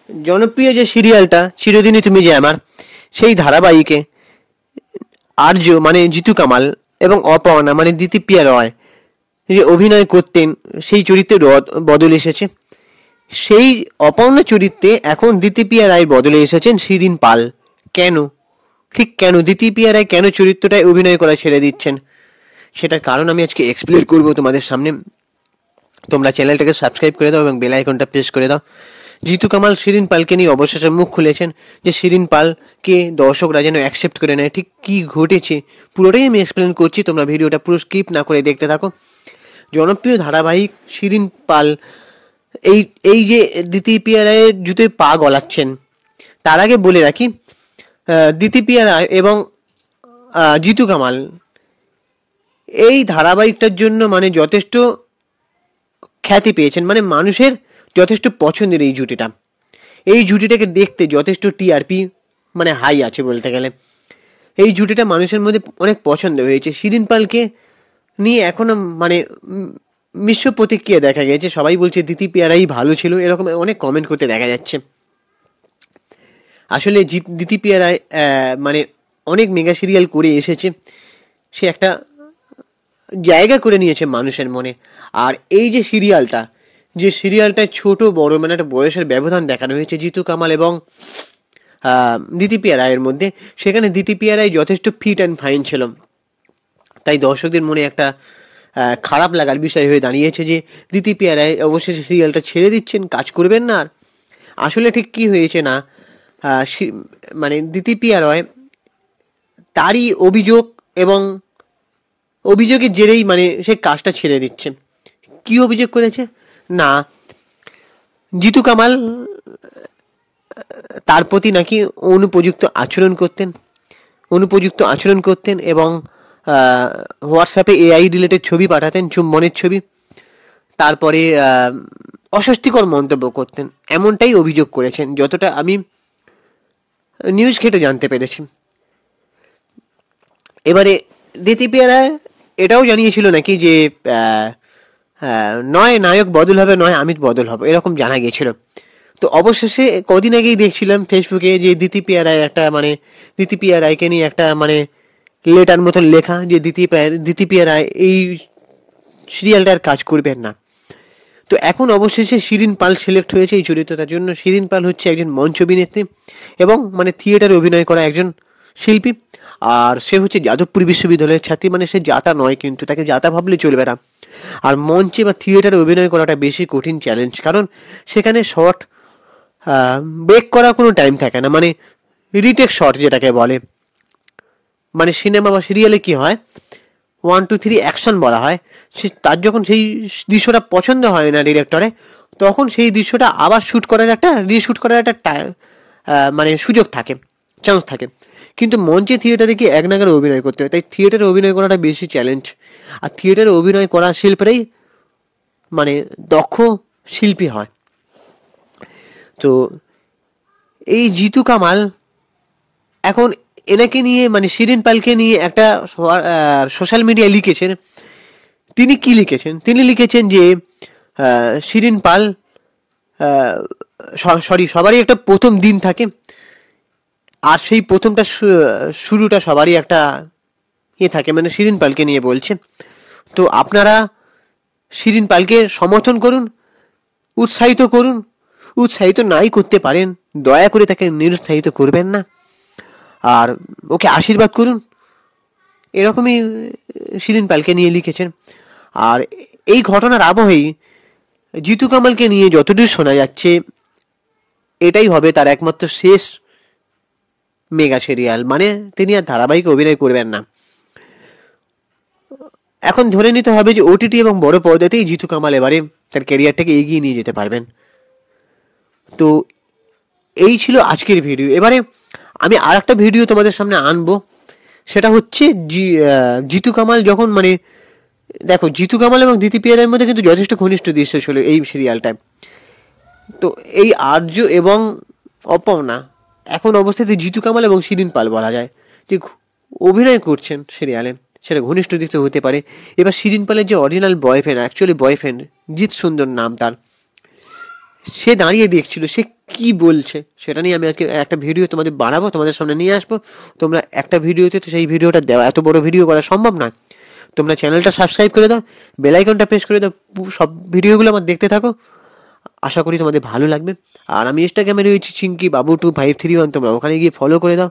জনপ্রিয় যে সিরিয়ালটা চিরদিনই তুমি যে আমার, সেই ধারাবাহিকে আর্য মানে জিতু কামাল এবং অপর্ণা মানে দিতিপ্রিয়া রয় যে অভিনয় করতেন, সেই চরিত্রে বদল এসেছে। সেই অপর্ণা চরিত্রে এখন দিতিপ্রিয়া রায় বদলে এসেছেন শিরিন পাল। কেন, ঠিক কেন দিতিপ্রিয়া রায় কেন চরিত্রটায় অভিনয় করা ছেড়ে দিচ্ছেন, সেটার কারণ আমি আজকে এক্সপ্লেন করবো তোমাদের সামনে। তোমরা চ্যানেলটাকে সাবস্ক্রাইব করে দাও এবং বেল আইকনটা প্রেস করে দাও। জিতু কামাল শিরিন পালকে নিয়ে অবশেষে মুখ খুলেছেন যে শিরিন পালকে দর্শকরা যেন অ্যাকসেপ্ট করে নেয়। ঠিক কী ঘটেছে পুরোটাই আমি এক্সপ্লেন করছি, তোমরা ভিডিওটা পুরো স্কিপ না করে দেখতে থাকো। জনপ্রিয় ধারাবাহিক শিরিন পাল এই এই যে দিতিপ্রিয়া রায়ের জুতোয় পা গলাচ্ছেন, তার আগে বলে রাখি দিতিপ্রিয়া রায় এবং জিতু কামাল এই ধারাবাহিকটার জন্য মানে যথেষ্ট খ্যাতি পেয়েছেন, মানে মানুষের যথেষ্ট পছন্দের এই জুটিটা। এই জুটিটাকে দেখতে যথেষ্ট টিআরপি মানে হাই আছে বলতে গেলে। এই জুটিটা মানুষের মধ্যে অনেক পছন্দ হয়েছে। শিরিন পালকে নিয়ে এখনো মানে মিশ্র প্রতিক্রিয়া দেখা গেছে। সবাই বলছে দিতিপ্রিয়া রায় ভালো ছিল, এরকম অনেক কমেন্ট করতে দেখা যাচ্ছে। আসলে দিতিপ্রিয়া রায় মানে অনেক মেগা সিরিয়াল করে এসেছে, সে একটা জায়গা করে নিয়েছে মানুষের মনে। আর এই যে সিরিয়ালটায় ছোট বড় মানে একটা বয়সের ব্যবধান দেখানো হয়েছে জিতু কামাল এবং দিতিপ্রিয়া রায়ের মধ্যে, সেখানে দিতিপ্রিয়া রায় যথেষ্ট ফিট অ্যান্ড ফাইন ছিল। তাই দর্শকদের মনে একটা খারাপ লাগার বিষয় হয়ে দাঁড়িয়েছে যে দিতিপ্রিয়া রায় অবশেষে সিরিয়ালটা ছেড়ে দিচ্ছেন, কাজ করবেন না আর। আসলে ঠিক কী হয়েছে না, মানে দিতিপ্রিয়া রায় তারই অভিযোগ এবং অভিযোগের জেরেই মানে সে কাজটা ছেড়ে দিচ্ছে। কি অভিযোগ করেছে না, জিতু কামাল তার প্রতি নাকি অনুপযুক্ত আচরণ করতেন এবং হোয়াটসঅ্যাপে এআই রিলেটেড ছবি পাঠাতেন, চুম্বনের ছবি, তারপরে অস্বস্তিকর মন্তব্য করতেন, এমনটাই অভিযোগ করেছেন যতটা আমি নিউজ ঘেঁটে জানতে পেরেছি। এবারে দিতিপ্রিয়া রায় এটাও জানিয়েছিল নাকি যে নয় নায়ক বদল হবে, নয় অমিত বদল হবে, এরকম জানা গিয়েছিল। তো অবশেষে কদিন আগেই দেখছিলাম ফেসবুকে যে দিতিপ্রিয়া রায়কে নিয়ে একটা মানে লেটার মতন লেখা যে দিতিপ্রিয়া রায় এই সিরিয়ালটার কাজ করবেন না। তো এখন অবশেষে শিরিন পাল সিলেক্ট হয়েছে এই চরিত্রটার জন্য। শিরিন পাল হচ্ছে একজন মঞ্চ অভিনেত্রী এবং মানে থিয়েটারে অভিনয় করা একজন শিল্পী। আর সে হচ্ছে যাদবপুর বিশ্ববিদ্যালয়ের ছাত্রী, মানে সে জাতা নয়, কিন্তু তাকে জাতা ভাবলে চলবে না। আর মঞ্চে বা থিয়েটারে অভিনয় করাটা বেশি কঠিন চ্যালেঞ্জ, কারণ সেখানে শর্ট ব্রেক করার কোনো টাইম থাকে না, মানে রিটেক শর্ট যেটাকে বলে। মানে সিনেমা বা সিরিয়ালে কি হয়, 1 2 3 অ্যাকশন বলা হয়, তার যখন সেই দৃশ্যটা পছন্দ হয় না ডিরেক্টরে, তখন সেই দৃশ্যটা আবার রিশুট করার একটা মানে সুযোগ থাকে, চান্স থাকে। কিন্তু মঞ্চে থিয়েটারে কি এক নাগারে অভিনয় করতে হয়, তাই থিয়েটারে অভিনয় করাটা বেশি চ্যালেঞ্জ। আর থিয়েটারে অভিনয় করা শিল্পীরাই মানে দক্ষ শিল্পী হয়। তো এই জিতু কামাল এখন এনাকে নিয়ে মানে শিরিন পালকে নিয়ে একটা সোশ্যাল মিডিয়ায় লিখেছেন। তিনি কি লিখেছেন, তিনি লিখেছেন যে শিরিন পাল সবারই একটা প্রথম দিন থাকে, আর সেই প্রথমটা শুরুটা সবারই একটা থাকে, মানে শিরিন পালকে নিয়ে বলছে। তো আপনারা শিরিন পালকে সমর্থন করুন, উৎসাহিত নাই করতে পারেন, দয়া করে তাকে নিরুৎসাহিত করবেন না, আর ওকে আশীর্বাদ করুন, এরকমই শিরিন পালকে নিয়ে লিখেছেন। আর এই ঘটনার আবহেই জিতু কামালকে নিয়ে যতদূর শোনা যাচ্ছে এটাই হবে তার একমাত্র শেষ মেগা সিরিয়াল, মানে তিনি আর ধারাবাহিক অভিনয় করবেন না। এখন ধরে নিতে হবে যে ওটিটি এবং বড় পর্দাতেই জিতু কামাল এবারে তার ক্যারিয়ারটাকে এগিয়ে নিয়ে যেতে পারবেন। তো এই ছিল আজকের ভিডিও। এবারে আমি আর একটা ভিডিও তোমাদের সামনে আনবো, সেটা হচ্ছে জিতু কামাল যখন মানে দেখো জিতু কামাল এবং দিতিপ্রিয়া রায়ের মধ্যে কিন্তু যথেষ্ট ঘনিষ্ঠ দৃশ্য ছিল এই সিরিয়ালটায়। তো এই আর্য এবং অপর্ণা এখন অবস্থাতে জিতু কামাল এবং শিরিন পাল বলা যায় যে অভিনয় করছেন সিরিয়ালে, সেটা ঘনিষ্ঠ দৃশ্য হতে পারে। এবার শিরিন পালের যে original boyfriend, actually boyfriend Jeet সুন্দর নাম তার, সে দাঁড়িয়ে দেখছিল সে কি বলছে সেটা নিয়ে আমি আজকে একটা ভিডিও তোমাদের বানাবো, তোমাদের সামনে নিয়ে আসবো। তোমরা একটা ভিডিওতে তো সেই ভিডিওটা দেওয়া, এত বড় ভিডিও করা সম্ভব নয়। তোমরা চ্যানেলটা সাবস্ক্রাইব করে দাও, বেল আইকনটা প্রেস করে দাও, সব ভিডিওগুলো আমার দেখতে থাকো। আশা করি তোমাদের ভালো লাগবে। আর আমি ইনস্টাগ্রামে রয়েছি চিঙ্কি বাবু 2531, তোমরা ওখানে গিয়ে ফলো করে দাও।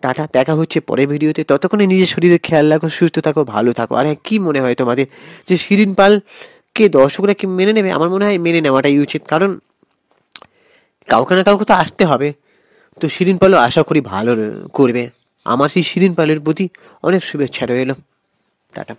টাটা, দেখা হচ্ছে পরের ভিডিওতে। ততক্ষণে নিজের শরীরের খেয়াল রাখো, সুস্থ থাকো, ভালো থাকো। আর হ্যাঁ, কী মনে হয় তোমাদের যে শিরিন পালকে দর্শকরা কি মেনে নেবে? আমার মনে হয় মেনে নেওয়াটাই উচিত, কারণ কাউকে না কাউকে তো আসতে হবে। তো শিরিন পালও আশা করি ভালো করবে। আমার সেই শিরিন পালের প্রতি অনেক শুভেচ্ছা রইল। টাটা।